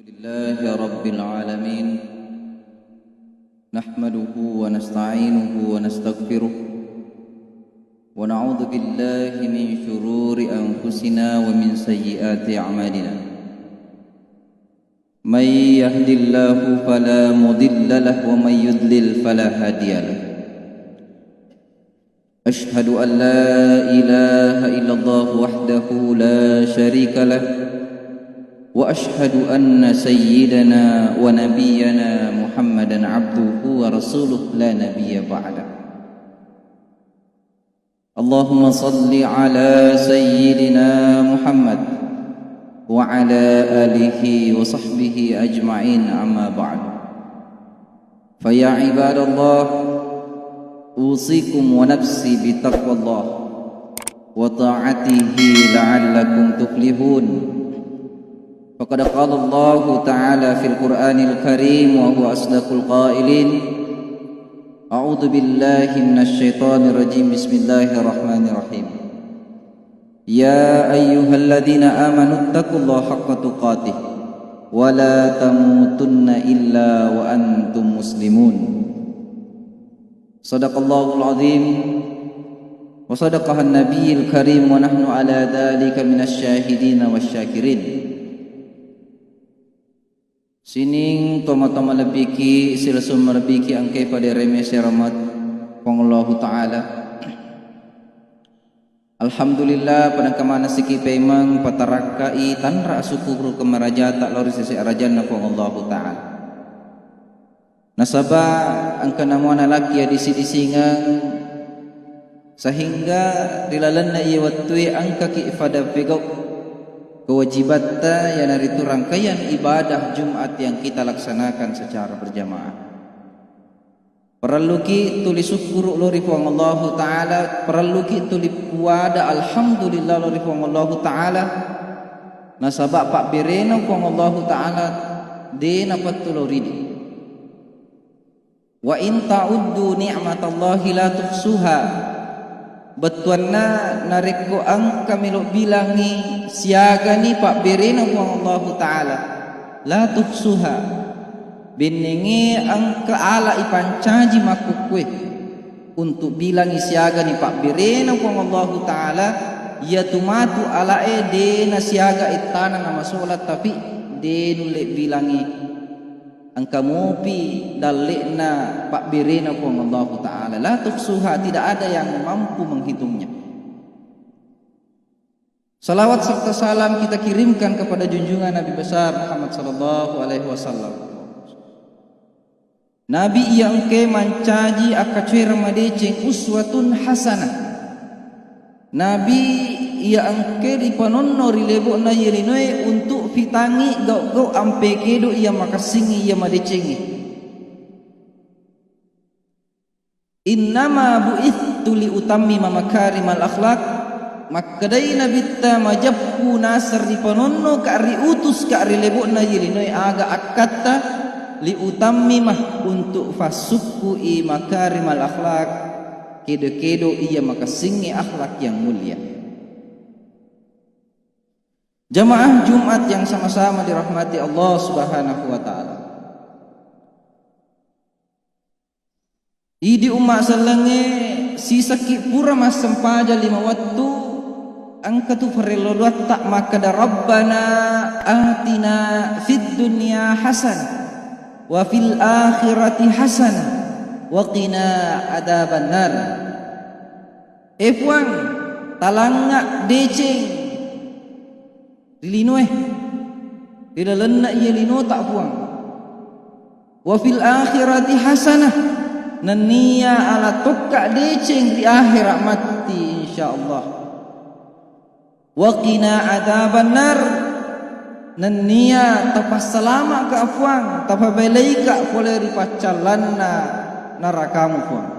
لله رب العالمين نحمده ونستعينه ونستغفره ونعوذ بالله من شرور أنفسنا ومن سيئات أعمالنا من يهد الله فلا مضل له ومن يضلل فلا هادي له أشهد أن لا إله إلا الله وحده لا شريك له وأشهد أن سيدنا ونبينا محمدا عبده ورسوله لا نبي بعده اللهم صل على سيدنا محمد وعلى آله وصحبه أجمعين أما بعد فيا عباد الله أوصيكم ونفسي بتقوى الله وطاعته لعلكم تفلحون فقد قال الله تعالى في القرآن الكريم وهو أصدق القائلين أعوذ بالله من الشيطان الرجيم بسم الله الرحمن الرحيم يا أيها الذين آمنوا اتقوا الله حق تقاته ولا تموتن إلا وأنتم مسلمون صدق الله العظيم وصدقها النبي الكريم ونحن على ذلك من الشاهدين والشاكرين Sining toma-toma lebiki silasum merbiki angkai pada remesi rahmat Pengallahu Ta'ala. Alhamdulillah pada kemana siki pemang patarakai tanra syukur kemaraja tak lori sisi arajana Pengallahu Ta'ala. Nasabah angka namuana laki ya disi-disingang sehingga rilalanna iya wattui angka ki ifada pegau kewajibatta yang itu rangkaian ibadah Jumat yang kita laksanakan secara berjamaah. Perlu ki tuli syukur lori Allah Ta'ala, perlu ki tuli puada alhamdulillah lori Allah Ta'ala. Nasabak pak birena Allah Ta'ala dena patulori. Wa in ta'uddu ni'matallahi la tuhsuha. Betuanna nareko angka milo bilangi siaga ni pak berena Allah Ta'ala la tuhsuha biningi angka ala ipancaji makukwe untuk bilangi siaga ni pak berena Allah Ta'ala ya tumatu ala dena siaga itana nama solat tapi denule bilangi angka mupi dalekna pak birina ku Allah Ta'ala la tuhsuha, tidak ada yang mampu menghitungnya. Salawat serta salam kita kirimkan kepada junjungan Nabi besar Muhammad sallallahu alaihi wasallam. Nabi yang ke mancaji akacuir madeceng uswatun hasanah. Nabi yang ke dipanonno rilebo na yelinoe untuk fitangi gau-gau ampe kedo ia makasingi ia madecengi. Innama bu'ithu li utammima makarimal akhlaq. Makadai nabi ta majabku nasar dipanonno ka ari utus ka ari lebo na yelinoe aga akatta li utammimah untuk fasukku i makarimal akhlaq. Kedo-kedo ia makasingi akhlak yang mulia. Jamaah Jumat yang sama-sama dirahmati Allah Subhanahu wa Ta'ala. Idi umat salenge sisa ki pura mas sempaja 5 waktu angka tu farelo tak maka da Rabbana atina fid dunya hasan wa fil akhirati hasan wa qina adzabannar. Efwan talanga deceng dilinoeh tidak lena ia lino tak puang. Wa fil akhirati hasanah nania ala tukka deceng di akhirat mati insyaallah. Wa qina adzabannar nania tapas selama ka afuang tapabelai ka pole ripacalanna narakamu puang.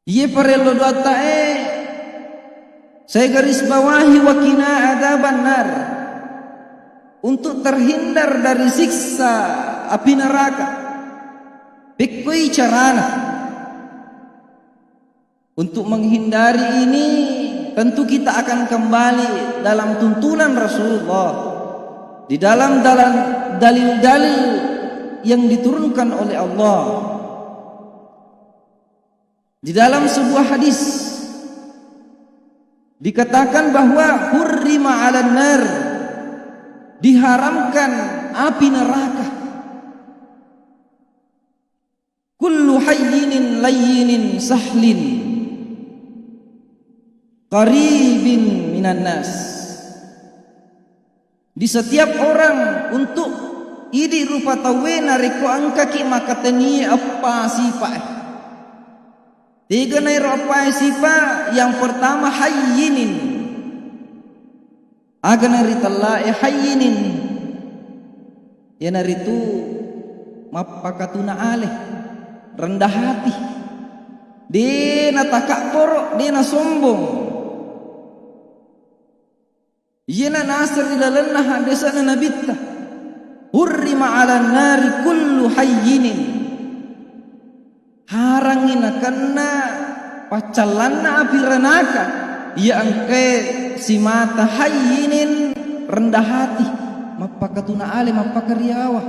Ye parelo doa saya garis bawahi wa qina adzabannar untuk terhindar dari siksa api neraka. Pikui carana untuk menghindari ini tentu kita akan kembali dalam tuntunan Rasulullah di dalam dalil-dalil yang diturunkan oleh Allah. Di dalam sebuah hadis dikatakan bahwa hurrima 'alan nar, diharamkan api neraka, kullu hayyinin layyinin sahlin qaribin minan nas. Di setiap orang untuk idi rupa tawena reko angka ki maka tani apa sifat. Tiga nai apa sifat? Yang pertama hayyinin, aga nari talai hayyinin, ya nari tu mapakatuna aleh, rendah hati, dia na takabur, dia na sombong. Yana nasr ila lannah hadisana nabitta hurrima 'alan nari kullu hayyinin, harangina karena pacalanna api renaka ya angke si mata hayyinin, rendah hati, mapakatuna ale mapakariawa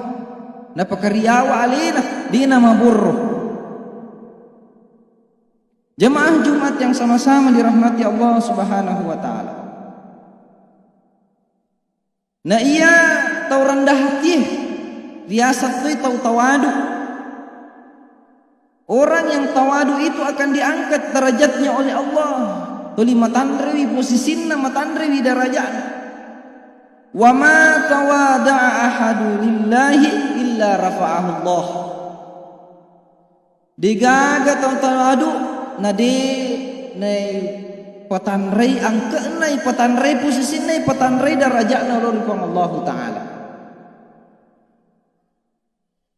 na pakariawa alina dina maburro. Jemaah Jumat yang sama-sama dirahmati Allah Subhanahu wa taala. Nah ia tahu rendah hati, riasat tu tahu tawadu. Orang yang tawadu itu akan diangkat derajatnya oleh Allah. Tuli matandrewi posisinya, matandrewi derajatnya. Wa ma tawada'a ahadu lillahi illa rafa'ahu Allah. Digaga tahu tawadu, nade patanrei angka nai patanrei posisi nai patanrei darajatna oleh Allah Taala.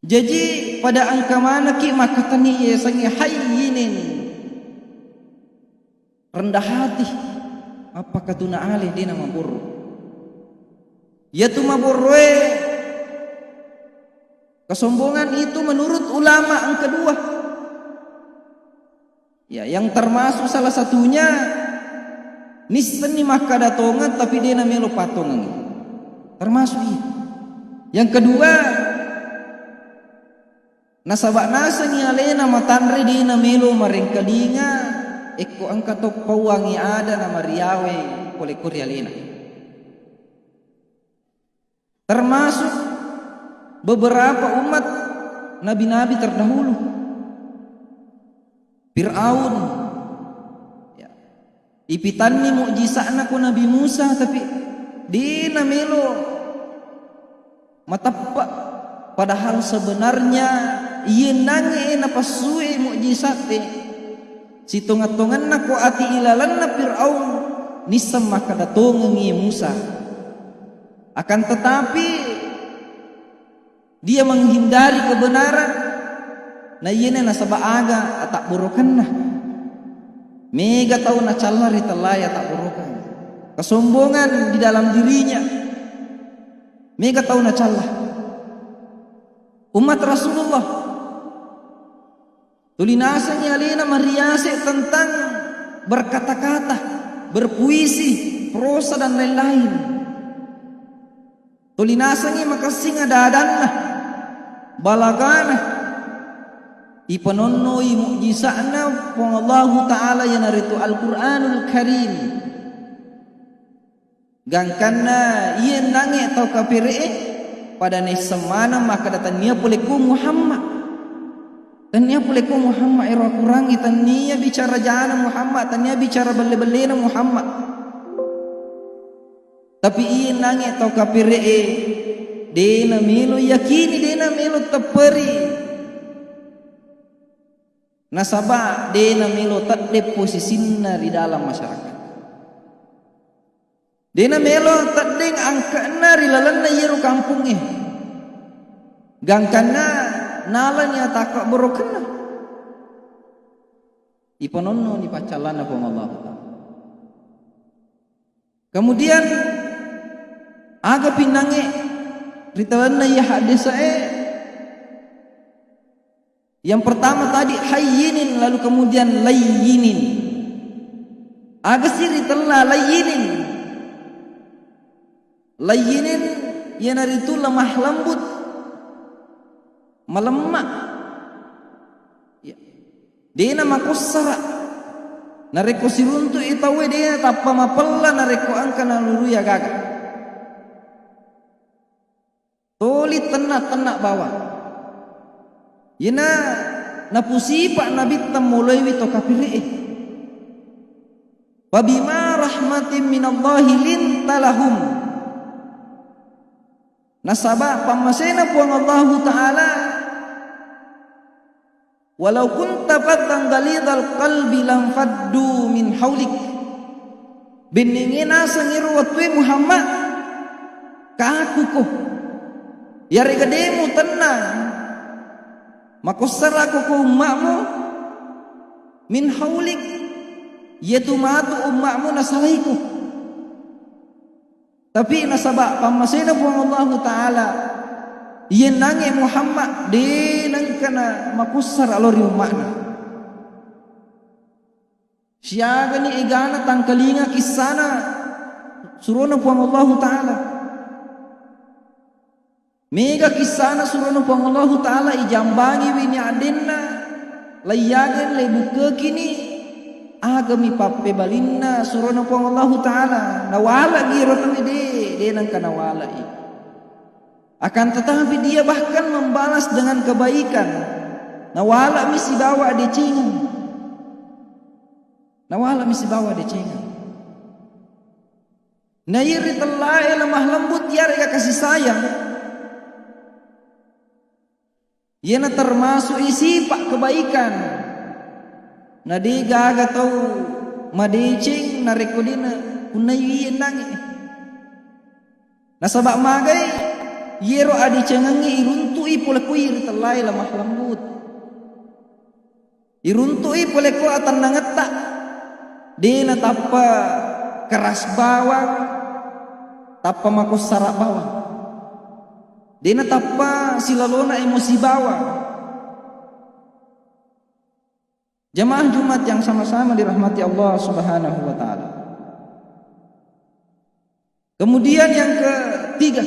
Jadi pada angka mana ki maka tani sangi hayyinin, rendah hati, apa katuna alih dina mabur. Ya tu maburwe, kesombongan itu menurut ulama yang kedua. Ya, yang termasuk salah satunya nisni maka datongan tapi dia namelo patongan, termasuk iya. Yang kedua nasabak nasa ni alena matanre dia namelo maringkalinga eko angka tok pawangi ada nama riawe oleh Korea alena. Termasuk beberapa umat nabi-nabi terdahulu, Fir'aun ipitanni mukjizatna ku Nabi Musa tapi di namelo matappa, padahal sebenarnya ieu nange napasue mukjizat teh situngat-tunganna ku ati ilalanna Fir'aun nisam maka datongi Musa, akan tetapi dia menghindari kebenaran. Na ieu na sabaaga atak burukanna mega tahu na callari talaya tak burukan, kesombongan di dalam dirinya mega tahu na callah. Umat Rasulullah tulinasanya alina mariase tentang berkata-kata, berpuisi, prosa dan lain-lain. Tulinasanya makasing adadanna balagana ipanonnoi mukjizatna pong Allah Ta'ala yang naritu Al-Quranul Karim. Gangkanna iya nange atau kapire pada nesemana maka datanya boleh ku Muhammad. Tanya boleh ku Muhammad era kurangi tanya bicara jana Muhammad, tanya bicara bele-belena Muhammad. Tapi iya nange atau kapire dena milo yakini dena milo teperi. Nasabah dena melo tadde posisinya di dalam masyarakat. Dena melo tadde angkana rilalanna yeru kampungnya. Gangkana nalanya takak borokana. Ipanonno di pacalana pong Allah. Kemudian aga pinange ritalanna ya hadisae. Yang pertama tadi hayyinin, lalu kemudian layyinin. Agak siri telah layyinin. Layyinin ia nari itu lemah lembut, melemah. Ya. Dia nama kusara, nareko siruntu itawe dia tappa mapella nareko angka naluru ya gaga. Toli tenak bawah. Ina napusipa nabi mulai wito kapilih. Wabima rahmatin minallahi lintalahum. Nasaba pamasena puang Allah Ta'ala. Walau kunta faddan ghalidhal qalbi lam faddu min haulik. Beningina sangiru watwe Muhammad kakuko. Yare gademu tenang. Makusara ko umakmu min haulik. Yaitu matu umakmu nasalaiku. Tapi nasaba pamasena puang Allah Ta'ala. Yen nange Muhammad de nang kana makusar alori umakna. Siaga ni igana tangkalinga kisana surona puang Allah Ta'ala. Mega kisana surona puang Allah Ta'ala ijambangi wini adenna layagan lebuke kini agami pappe balinna surona puang Allah Ta'ala nawala girotang ide nang kana wala i. Akan tetapi dia bahkan membalas dengan kebaikan. Nawala misi bawa decengan. Nawala misi bawa decengan. Nairi telai lemah lembut yarga kasih sayang. Yana termasuk isi pak kebaikan. Nadi gaga tau madecing narekodina kunai nangi. Nasabak magai yero adi cengangi iruntui pole kuir telai lemah lembut. Iruntui pole ko atan nangeta. Dena tappa keras bawang, tappa makos sarak bawang. Dena tappa silalona emosi bawang. Jamaah Jumat yang sama-sama dirahmati Allah Subhanahu wa Ta'ala. Kemudian yang ketiga,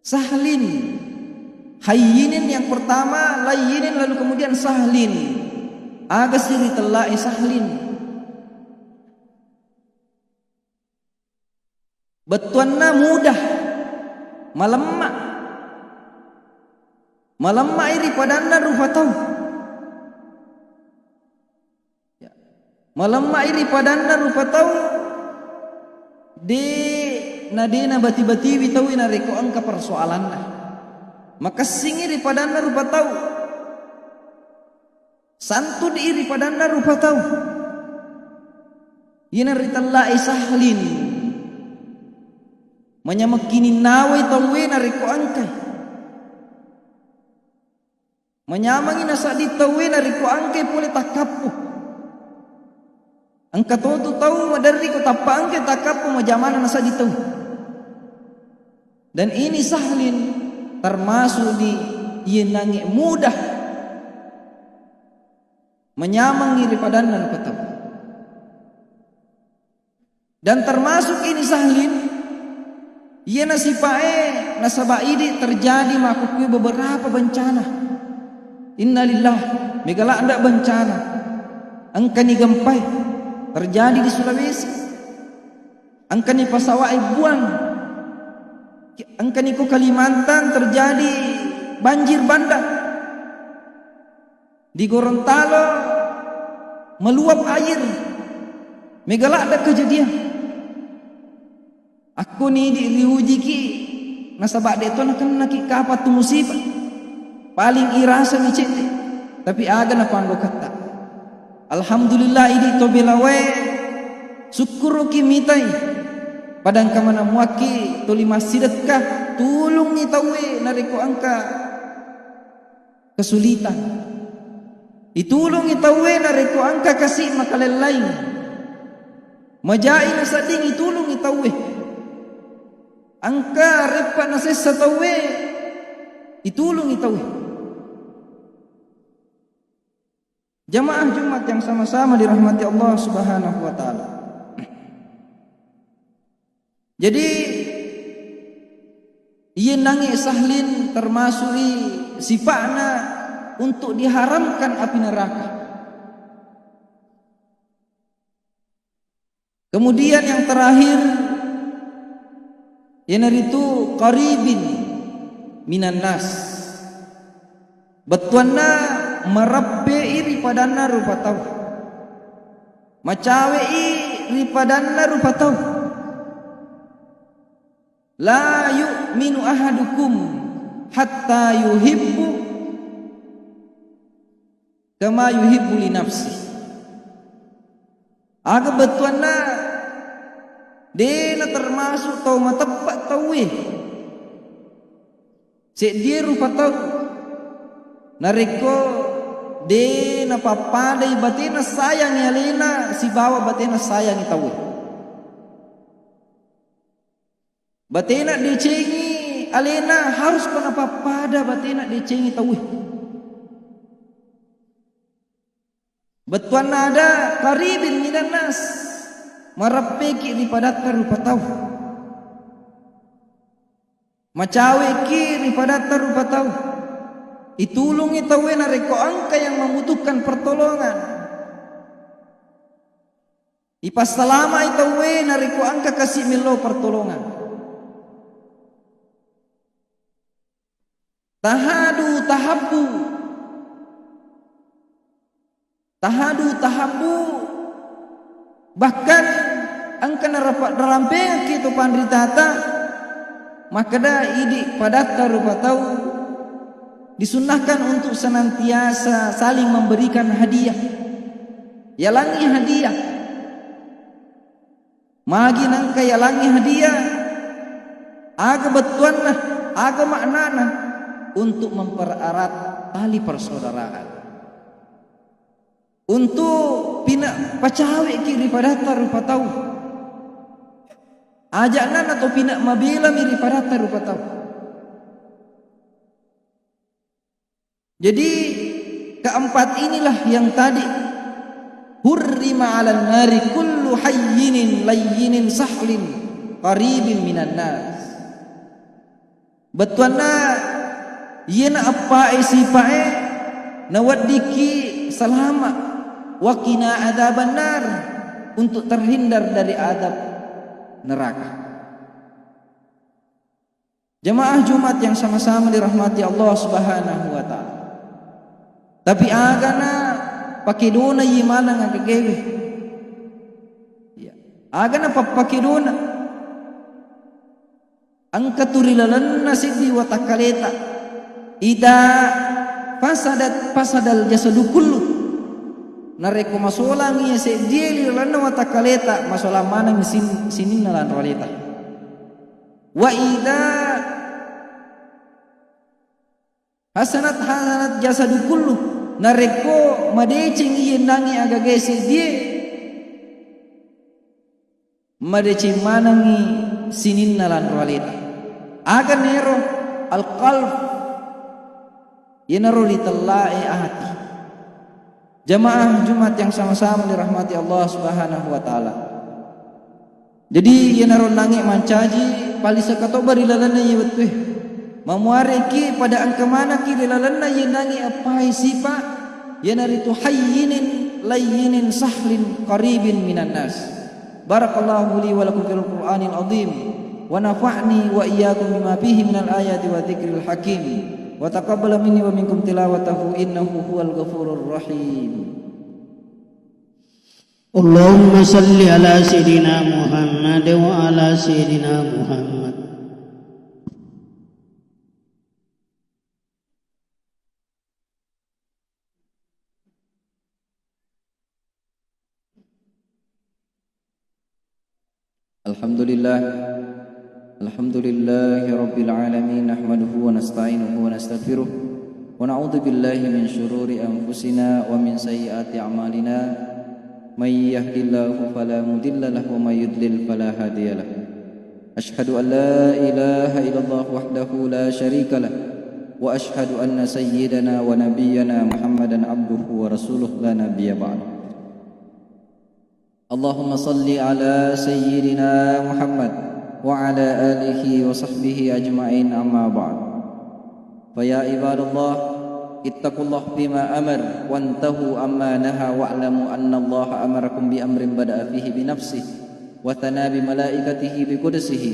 sahlin, hayyinin yang pertama, layyinin lalu kemudian sahlin. Aga siri telai sahlin. Betuanna mudah, malemmak. Malemmak iri padanna rupa tau. Ya. Malemmak iri padanna rupa tau. De nadena bati-bati witawi nareko angka persoalanna. Maka singiri padanna rupa tau. Santun iri padanna rupa tau. Ina ritallai sahlin. Menyamakini nawai tawe nareko angka. Menyamangi nasa di tawe nareko angka pole takapu. Angka tu tahu madari ko tapang ke takapu majamana nasa ditu. Dan ini sahlin termasuk di yenangi mudah menyamangi ripadan ketap. Dan termasuk ini sahlin yena sipae nasaba idi terjadi makukui beberapa bencana. Innalillah megala anda bencana. Angka ni gempai terjadi di Sulawesi. Angka ni pasawai buang. Angka ni ko Kalimantan terjadi banjir bandang. Di Gorontalo meluap air. Megala ada kejadian. Aku ni diuji ki nasabak deto nakan naki kapat tu musibah. Paling irasa ni cete. Tapi aga na panggo kata. Alhamdulillah ini to belawe syukur kimitai padang kamana muaki to lima sedekah tulung ni tawe nareko angka kesulitan itulung ni tawe nareko angka kasih makalelain majai na sading itulung ni tawe angka repa na sesa tawe itulung ni tawe. Jamaah Jumat yang sama-sama dirahmati Allah Subhanahu wa Ta'ala. Jadi ia nangi sahlin termasuk sifatnya untuk diharamkan api neraka. Kemudian yang terakhir, yanaritu qaribin minan nas, betuanna merabbe iri padanna rupa tau, macawe iri padanna rupa tau. La yu'minu ahadukum hatta yuhibbu kama yuhibbu li nafsi. Aga betuanna dena termasuk tau matepat tau sek dia rupa tau nareko dena papadai batena sayang alena si bawa batena sayang tau batena dicengi alena harus kena papada batena dicengi tau. Betuan ada qaribin minan nas, marapeki di padatta rupa tau, macawe kiri padatta rupa tau, itulungi tau nareko angka yang membutuhkan pertolongan, ipas selama itu nareko angka kasih milo pertolongan. Tahadu tahabbu, tahadu tahabbu, bahkan angka narampeng gitu pandritata, maka dah idi padatta rupa tau disunnahkan untuk senantiasa saling memberikan hadiah, yalangi hadiah, magi nangka yalangi hadiah, aga betuanna, aga maknana untuk mempererat tali persaudaraan, untuk pina pacawe kiri padatta rupa tau, ajaknan atau pina mabila miri padatta rupa tau. Jadi keempat inilah yang tadi hurrima 'alan nari kullu hayyinin layyinin sahlin qaribin minan nas. Betuanna yena apa sipae nawadiki selamat waqina adzaban nar, untuk terhindar dari adab neraka. Jemaah Jumat yang sama-sama dirahmati Allah Subhanahu wa taala. Tapi agana pakai dona yimana ngagagewe. Ya, agana pakai dona angka turilalanna siddi wa takaleta. Ida fasadal jasadu kullu, nareko masolang iya se dieli lana wata kaleta masolang mana sinin nalan roleta. Wa ida hasanat jasadu kullu, nareko madecing iya nangi agage se die madecing manangi sinin nalan roleta. Aga nero al-qalb yenaruli tellai hati. Jamaah Jumat yang sama-sama dirahmati Allah Subhanahu wa taala. Jadi yenarul nangi mancaji palisa katoba dilalana ye betuh. Mamuareki pada angka mana ki dilalana ye nangi apai sipa yenaritu hayyinin layyinin sahlin qaribin minan nas. Barakallahu li wa lakum fil Qur'anil azim wa nafa'ni wa iyyakum bima fihi minal ayati wa dzikril hakim. Wa taqabbal minni wa minkum tilawatahu innahu huwal ghafurur rahim. Allahumma salli ala sayyidina Muhammad wa ala sayyidina Muhammad. Alhamdulillahi rabbil alamin, nahmaduhu wa nasta'inuhu wa nastaghfiruh wa na'udzu billahi min syururi anfusina wa min sayyiati a'malina. May yahdihillahu fala mudilla lahu wa may yudlil fala hadiya lahu. Asyhadu an la ilaha illallah wahdahu la syarika lah wa asyhadu anna sayyidana wa nabiyyana Muhammadan abduhu wa rasuluh la nabiyya ba'd. Allahumma salli ala sayyidina Muhammad وعلى آله وصحبه أجمعين أما بعد فيا عباد الله اتقوا الله بما أمر وانتهوا أما نهى واعلموا أن الله أمركم بأمر بدأ فيه بنفسه وثنى بملائكته بقدسه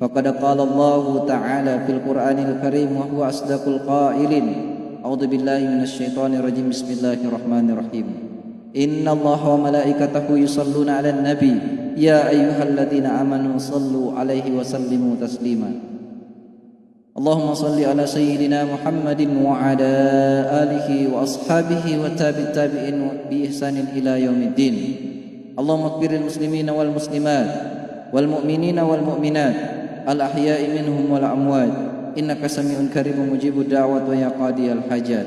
فقد قال الله تعالى في القرآن الكريم وهو أصدق القائلين أعوذ بالله من الشيطان الرجيم بسم الله الرحمن الرحيم إن الله وملائكته يصلون على النبي يا أيها الذين آمنوا صلوا عليه وسلموا تسليما اللهم صل على سيدنا محمد وعلى آله وأصحابه التابعين بإحسان إلى يوم الدين اللهم اغفر المسلمين والمسلمات والمؤمنين والمؤمنات الأحياء منهم والأموات إنك سميع كريم مجيب الدعوة ويا قاضي الحاجات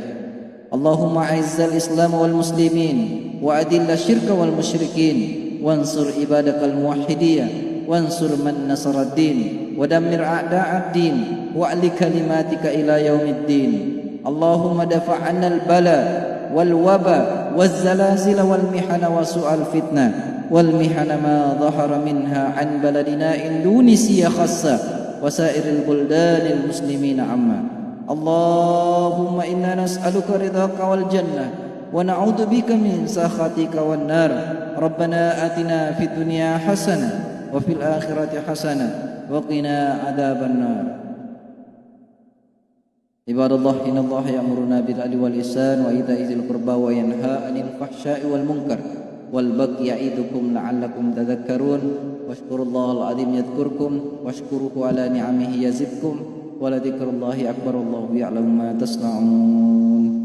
اللهم أعز الإسلام والمسلمين وأذل الشرك والمشركين وانصر عبادك الموحدين وانصر من نصر الدين ودمر أعداء الدين وأعل كلماتك إلى يوم الدين اللهم دفع عنا البلاء والوباء والزلازل والمحن وسوء الفتنة والمحن ما ظهر منها عن بلدنا إندونيسيا خاصة وسائر البلدان المسلمين عامة اللهم إنا نسألك رضاك والجنة ونعوذ بك من سخطك والنار ربنا آتنا في الدنيا حسنة وفي الآخرة حسنة وقنا عذاب النار عباد الله إن الله يأمرنا بالعدل والإحسان وإيتاء ذي القربى وينهى عن الفحشاء والمنكر والبغي يعظكم لعلكم تذكرون واشكروا الله العظيم يذكركم واشكروه على نعمه يزدكم ولذكر الله أكبر الله يعلم ما تصنعون